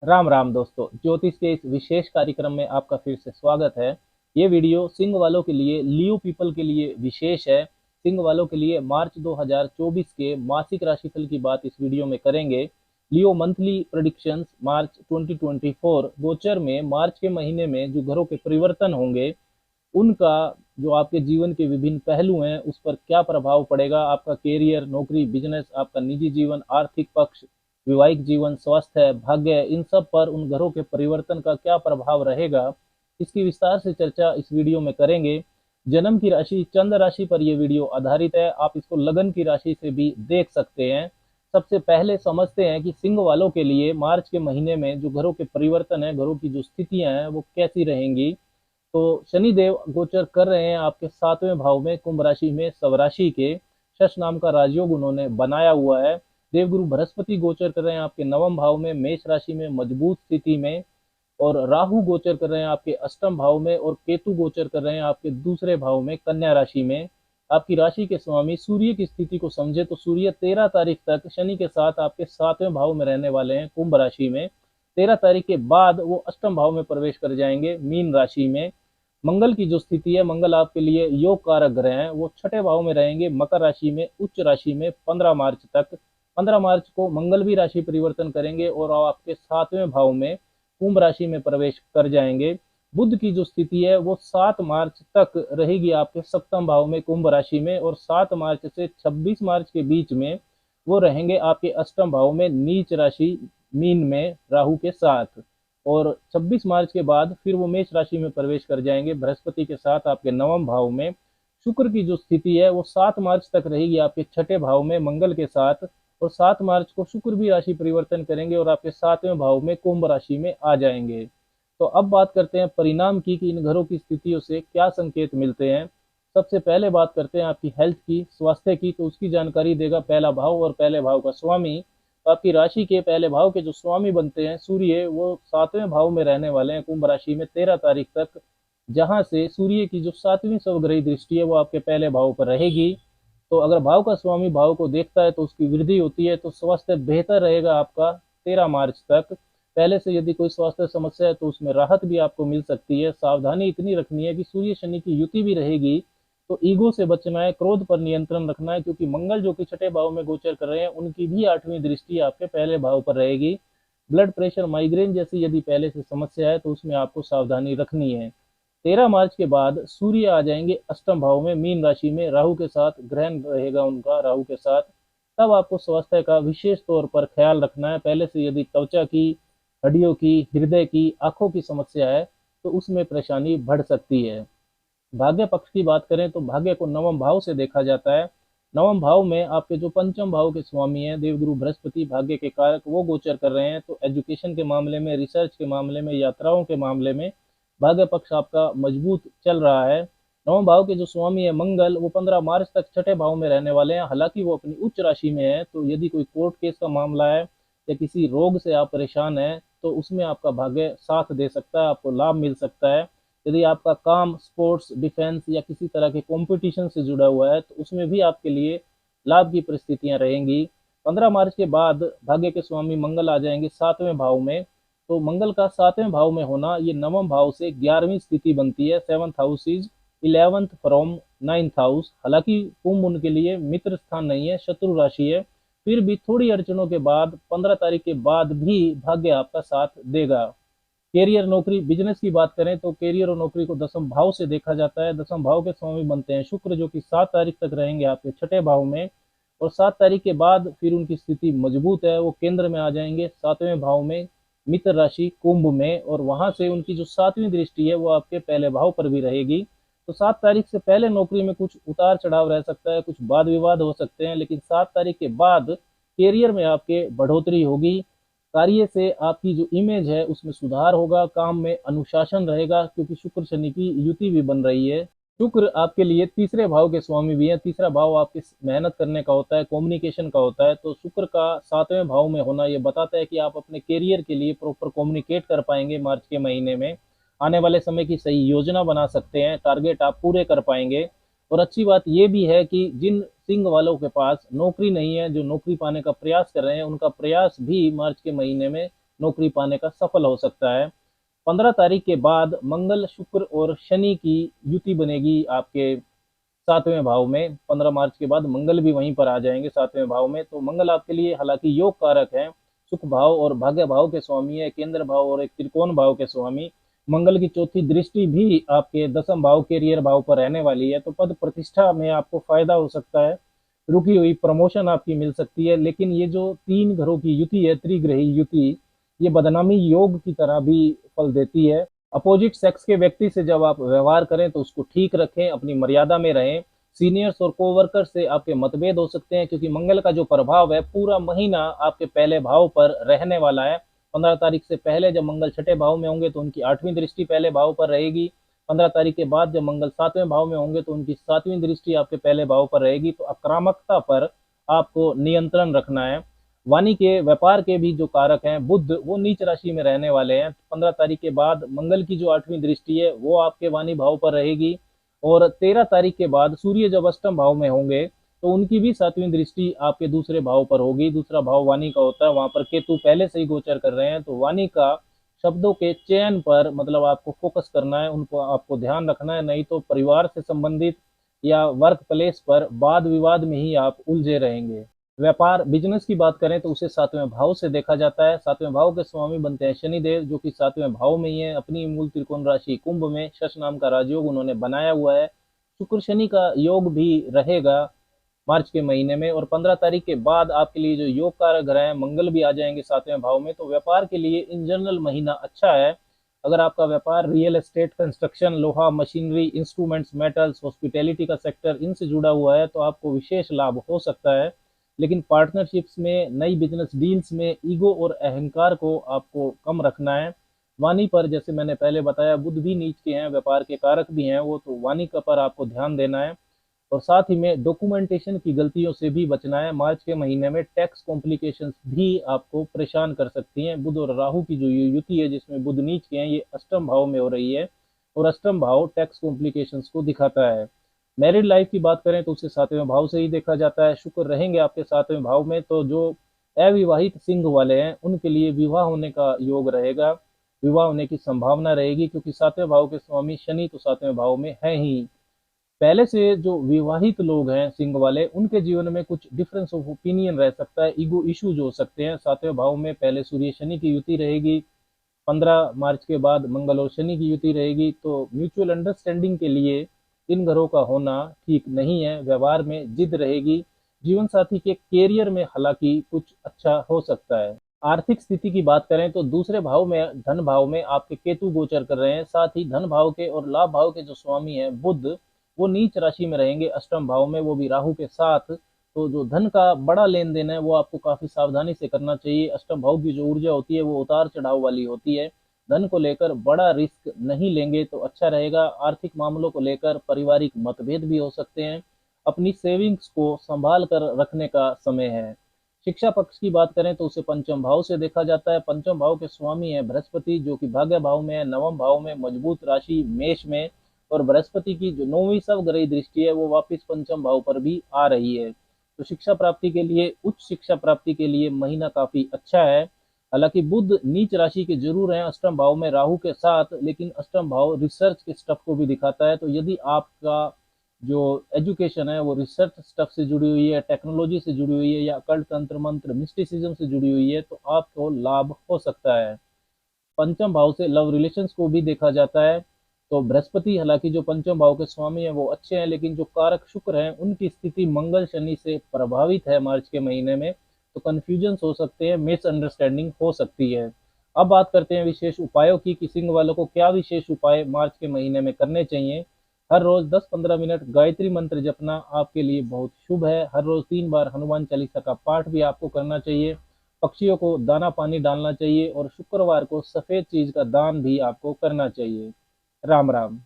राम राम दोस्तों, ज्योतिष के इस विशेष कार्यक्रम में आपका फिर से स्वागत है। ये वीडियो सिंह वालों के लिए, लियो पीपल के लिए विशेष है। सिंह वालों के लिए मार्च 2024 के मासिक राशिफल की बात इस वीडियो में करेंगे। लियो मंथली प्रेडिक्शंस मार्च 2024 गोचर में मार्च के महीने में जो ग्रहों के परिवर्तन होंगे उनका जो आपके जीवन के विभिन्न पहलू हैं उस पर क्या प्रभाव पड़ेगा। आपका कैरियर, नौकरी, बिजनेस, आपका निजी जीवन, आर्थिक पक्ष, वैवाहिक जीवन, स्वास्थ्य, भाग्य, इन सब पर उन ग्रहों के परिवर्तन का क्या प्रभाव रहेगा, इसकी विस्तार से चर्चा इस वीडियो में करेंगे। जन्म की राशि चंद्र राशि पर यह वीडियो आधारित है। आप इसको लगन की राशि से भी देख सकते हैं। सबसे पहले समझते हैं कि सिंह वालों के लिए मार्च के महीने में जो ग्रहों के परिवर्तन है, ग्रहों की जो स्थितियां हैं वो कैसी रहेंगी। तो शनि देव गोचर कर रहे हैं आपके 7वें भाव में, कुंभ राशि में, स्वराशि के। शश नाम का राजयोग उन्होंने बनाया हुआ है। देवगुरु बृहस्पति गोचर कर रहे हैं आपके 9वें भाव में, मेष राशि में, मजबूत स्थिति में। और राहु गोचर कर रहे हैं आपके 8वें भाव में, और केतु गोचर कर रहे हैं आपके दूसरे भाव में, कन्या राशि में। आपकी राशि के स्वामी सूर्य की स्थिति को समझे तो सूर्य 13 तारीख तक शनि के साथ आपके 7वें भाव में रहने वाले हैं, कुंभ राशि में। 13 तारीख के बाद वो अष्टम भाव में प्रवेश कर जाएंगे, मीन राशि में। मंगल की जो स्थिति है, मंगल आपके लिए योग कारक ग्रह हैं, वो छठे भाव में रहेंगे, मकर राशि में, उच्च राशि में 15 मार्च तक। 15 मार्च को मंगल भी राशि परिवर्तन करेंगे और आपके 7वें भाव में, कुंभ राशि में प्रवेश कर जाएंगे। बुध की जो स्थिति है वो 7 मार्च तक रहेगी आपके सप्तम भाव में, कुंभ राशि में, और 7 मार्च से 26 मार्च के बीच में वो रहेंगे आपके अष्टम भाव में, नीच राशि मीन में, राहु के साथ। और 26 मार्च के बाद फिर वो मेष राशि में प्रवेश कर जाएंगे बृहस्पति के साथ आपके 9वें भाव में। शुक्र की जो स्थिति है वो 7 मार्च तक रहेगी आपके छठे भाव में, मंगल के साथ। और 7 मार्च को शुक्र भी राशि परिवर्तन करेंगे और आपके 7वें भाव में, कुंभ राशि में आ जाएंगे। तो अब बात करते हैं परिणाम की कि इन ग्रहों की स्थितियों से क्या संकेत मिलते हैं। सबसे पहले बात करते हैं आपकी हेल्थ की, स्वास्थ्य की। तो उसकी जानकारी देगा पहला भाव और पहले भाव का स्वामी। तो आपकी राशि के पहले भाव के जो स्वामी बनते हैं सूर्य, वो 7वें भाव में रहने वाले हैं, कुंभ राशि में 13 तारीख तक, जहां से सूर्य की जो 7वीं स्वग्रही दृष्टि है वो आपके पहले भाव पर रहेगी। तो अगर भाव का स्वामी भाव को देखता है तो उसकी वृद्धि होती है, तो स्वास्थ्य बेहतर रहेगा आपका 13 मार्च तक। पहले से यदि कोई स्वास्थ्य समस्या है तो उसमें राहत भी आपको मिल सकती है। सावधानी इतनी रखनी है कि सूर्य शनि की युति भी रहेगी, तो ईगो से बचना है, क्रोध पर नियंत्रण रखना है, क्योंकि मंगल जो कि छठे भाव में गोचर कर रहे हैं उनकी भी 8वीं दृष्टि आपके पहले भाव पर रहेगी। ब्लड प्रेशर, माइग्रेन जैसी यदि पहले से समस्या है तो उसमें आपको सावधानी रखनी है। 13 मार्च के बाद सूर्य आ जाएंगे अष्टम भाव में, मीन राशि में, राहु के साथ, ग्रहण रहेगा उनका राहु के साथ। तब आपको स्वास्थ्य का विशेष तौर पर ख्याल रखना है। पहले से यदि त्वचा की, हड्डियों की, हृदय की, आंखों की समस्या है तो उसमें परेशानी बढ़ सकती है। भाग्य पक्ष की बात करें तो भाग्य को 9वें भाव से देखा जाता है। 9वें भाव में आपके जो पंचम भाव के स्वामी हैं देवगुरु बृहस्पति, भाग्य के कारक, वो गोचर कर रहे हैं। तो एजुकेशन के मामले में, रिसर्च के मामले में, यात्राओं के मामले में भाग्य पक्ष आपका मजबूत चल रहा है। 9वें भाव के जो स्वामी है मंगल, वो 15 मार्च तक छठे भाव में रहने वाले हैं। हालांकि वो अपनी उच्च राशि में है, तो यदि कोई कोर्ट केस का मामला है या किसी रोग से आप परेशान हैं तो उसमें आपका भाग्य साथ दे सकता है, आपको लाभ मिल सकता है। यदि आपका काम स्पोर्ट्स, डिफेंस या किसी तरह के कंपटीशन से जुड़ा हुआ है तो उसमें भी आपके लिए लाभ की परिस्थितियां रहेंगी। 15 मार्च के बाद भाग्य के स्वामी मंगल आ जाएंगे 7वें भाव में। तो मंगल का 7वें भाव में होना, ये 9वें भाव से 11वीं स्थिति बनती है। 7th house is 11th from 9th house. हालांकि कुंभ उनके लिए मित्र स्थान नहीं है, शत्रु राशि है, फिर भी थोड़ी अड़चनों के बाद 15 तारीख के बाद भी भाग्य आपका साथ देगा। कैरियर, नौकरी, बिजनेस की बात करें तो कैरियर और नौकरी को 10वें भाव से देखा जाता है। 10वें भाव के स्वामी बनते हैं शुक्र, जो कि 7 तारीख तक रहेंगे आपके छठे भाव में। और 7 तारीख के बाद फिर उनकी स्थिति मजबूत है, वो केंद्र में आ जाएंगे 7वें भाव में, मित्र राशि कुंभ में। और वहां से उनकी जो 7वीं दृष्टि है वो आपके पहले भाव पर भी रहेगी। तो 7 तारीख से पहले नौकरी में कुछ उतार चढ़ाव रह सकता है, कुछ वाद विवाद हो सकते हैं, लेकिन 7 तारीख के बाद कैरियर में आपके बढ़ोतरी होगी। कार्य से आपकी जो इमेज है उसमें सुधार होगा, काम में अनुशासन रहेगा, क्योंकि शुक्र शनि की युति भी बन रही है। शुक्र आपके लिए तीसरे भाव के स्वामी भी है। तीसरा भाव आपकी मेहनत करने का होता है, कम्युनिकेशन का होता है। तो शुक्र का 7वें भाव में होना ये बताता है कि आप अपने कैरियर के लिए प्रॉपर कम्युनिकेट कर पाएंगे मार्च के महीने में। आने वाले समय की सही योजना बना सकते हैं, टारगेट आप पूरे कर पाएंगे। और अच्छी बात यह भी है कि जिन सिंह वालों के पास नौकरी नहीं है, जो नौकरी पाने का प्रयास कर रहे हैं, उनका प्रयास भी मार्च के महीने में नौकरी पाने का सफल हो सकता है। 15 तारीख के बाद मंगल, शुक्र और शनि की युति बनेगी आपके 7वें भाव में। 15 मार्च के बाद मंगल भी वहीं पर आ जाएंगे 7वें भाव में। तो मंगल आपके लिए हालांकि योग कारक है, सुख भाव और भाग्य भाव के स्वामी है, केंद्र भाव और एक त्रिकोण भाव के स्वामी। मंगल की चौथी दृष्टि भी आपके 10वें भाव, कैरियर भाव पर रहने वाली है। तो पद प्रतिष्ठा में आपको फायदा हो सकता है, रुकी हुई प्रमोशन आपकी मिल सकती है। लेकिन ये जो 3 घरों की युति है, त्रिग्रही युति, ये बदनामी योग की तरह भी फल देती है। अपोजिट सेक्स के व्यक्ति से जब आप व्यवहार करें तो उसको ठीक रखें, अपनी मर्यादा में रहें। सीनियर्स और कोवर्कर से आपके मतभेद हो सकते हैं, क्योंकि मंगल का जो प्रभाव है पूरा महीना आपके पहले भाव पर रहने वाला है। 15 तारीख से पहले जब मंगल छठे भाव में होंगे तो उनकी 8वीं दृष्टि पहले भाव पर रहेगी। 15 तारीख के बाद जब मंगल 7वें भाव में होंगे तो उनकी 7वीं दृष्टि आपके पहले भाव पर रहेगी। तो आक्रामकता पर आपको नियंत्रण रखना है। वाणी के व्यापार के भी जो कारक हैं बुध, वो नीच राशि में रहने वाले हैं। 15 तारीख के बाद मंगल की जो 8वीं दृष्टि है वो आपके वाणी भाव पर रहेगी। और 13 तारीख के बाद सूर्य जब अष्टम भाव में होंगे तो उनकी भी 7वीं दृष्टि आपके दूसरे भाव पर होगी। दूसरा भाव वाणी का होता है, वहां पर केतु पहले से ही गोचर कर रहे हैं। तो वाणी का शब्दों के चयन पर मतलब आपको फोकस करना है, उनको आपको ध्यान रखना है, नहीं तो परिवार से संबंधित या वर्क प्लेस पर वाद विवाद में ही आप उलझे रहेंगे। व्यापार बिजनेस की बात करें तो उसे 7वें भाव से देखा जाता है। 7वें भाव के स्वामी बनते हैं शनिदेव, जो कि 7वें भाव में ही है। अपनी मूल त्रिकोण राशि कुंभ में शश नाम का राजयोग उन्होंने बनाया हुआ है। शुक्र शनि का योग भी रहेगा मार्च के महीने में। और 15 तारीख के बाद आपके लिए जो योग कारक ग्रह हैं मंगल भी आ जाएंगे 7वें भाव में। तो व्यापार के लिए इन जनरल महीना अच्छा है। अगर आपका व्यापार रियल एस्टेट, कंस्ट्रक्शन, लोहा, मशीनरी, इंस्ट्रूमेंट्स, मेटल्स, हॉस्पिटैलिटी का सेक्टर, इनसे जुड़ा हुआ है तो आपको विशेष लाभ हो सकता है। लेकिन पार्टनरशिप्स में, नई बिजनेस डील्स में ईगो और अहंकार को आपको कम रखना है। वाणी पर जैसे मैंने पहले बताया बुध भी नीच के हैं, व्यापार के कारक भी हैं वो, तो वाणी का पर आपको ध्यान देना है। और साथ ही में डॉक्यूमेंटेशन की गलतियों से भी बचना है। मार्च के महीने में टैक्स कॉम्प्लिकेशंस भी आपको परेशान कर सकती हैं। बुध और राहु की जो युति है जिसमें बुध नीच के हैं, ये अष्टम भाव में हो रही है और अष्टम भाव टैक्स कॉम्प्लिकेशंस को दिखाता है। मैरिड लाइफ की बात करें तो उसे 7वें भाव से ही देखा जाता है। शुक्र रहेंगे आपके 7वें भाव में, तो जो अविवाहित सिंह वाले हैं उनके लिए विवाह होने का योग रहेगा, विवाह होने की संभावना रहेगी, क्योंकि 7वें भाव के स्वामी शनि तो 7वें भाव में है ही। पहले से जो विवाहित लोग हैं सिंह वाले, उनके जीवन में कुछ डिफरेंस ऑफ ओपिनियन रह सकता है, ईगो इश्यूज हो सकते हैं। 7वें भाव में पहले सूर्य शनि की युति रहेगी, 15 मार्च के बाद मंगल और शनि की युति रहेगी। तो म्यूचुअल अंडरस्टैंडिंग के लिए इन घरों का होना ठीक नहीं है। व्यवहार में जिद रहेगी। जीवन साथी के कैरियर में हालांकि कुछ अच्छा हो सकता है। आर्थिक स्थिति की बात करें तो दूसरे भाव में, धन भाव में आपके केतु गोचर कर रहे हैं। साथ ही धन भाव के और लाभ भाव के जो स्वामी हैं बुध, वो नीच राशि में रहेंगे अष्टम भाव में, वो भी राहु के साथ। तो जो धन का बड़ा लेन देन है वो आपको काफी सावधानी से करना चाहिए। अष्टम भाव की जो ऊर्जा होती है वो उतार चढ़ाव वाली होती है। धन को लेकर बड़ा रिस्क नहीं लेंगे तो अच्छा रहेगा। आर्थिक मामलों को लेकर पारिवारिक मतभेद भी हो सकते हैं। अपनी सेविंग्स को संभाल कर रखने का समय है। शिक्षा पक्ष की बात करें तो उसे पंचम भाव से देखा जाता है। पंचम भाव के स्वामी है बृहस्पति, जो कि भाग्य भाव में है, 9वें भाव में मजबूत राशि मेष में। और बृहस्पति की जो 9वीं सवग्रही दृष्टि है वो वापिस पंचम भाव पर भी आ रही है। तो शिक्षा प्राप्ति के लिए, उच्च शिक्षा प्राप्ति के लिए महीना काफी अच्छा है। हालांकि बुध नीच राशि के जरूर हैं अष्टम भाव में राहु के साथ, लेकिन अष्टम भाव रिसर्च के स्टफ को भी दिखाता है। तो यदि आपका जो एजुकेशन है वो रिसर्च स्टफ से जुड़ी हुई है, टेक्नोलॉजी से जुड़ी हुई है, या कल्ट, तंत्र मंत्र, मिस्टिसिज्म से जुड़ी हुई है, तो आपको लाभ हो सकता है। पंचम भाव से लव रिलेशंस को भी देखा जाता है। तो बृहस्पति हालांकि जो पंचम भाव के स्वामी हैं वो अच्छे हैं, लेकिन जो कारक शुक्र हैं उनकी स्थिति मंगल शनि से प्रभावित है मार्च के महीने में। तो कंफ्यूजन हो सकते हैं, मिसअंडरस्टैंडिंग हो सकती है। अब बात करते हैं विशेष उपायों की कि सिंह वालों को क्या विशेष उपाय मार्च के महीने में करने चाहिए। हर रोज 10-15 मिनट गायत्री मंत्र जपना आपके लिए बहुत शुभ है। हर रोज 3 बार हनुमान चालीसा का पाठ भी आपको करना चाहिए। पक्षियों को दाना पानी डालना चाहिए और शुक्रवार को सफेद चीज का दान भी आपको करना चाहिए। राम राम।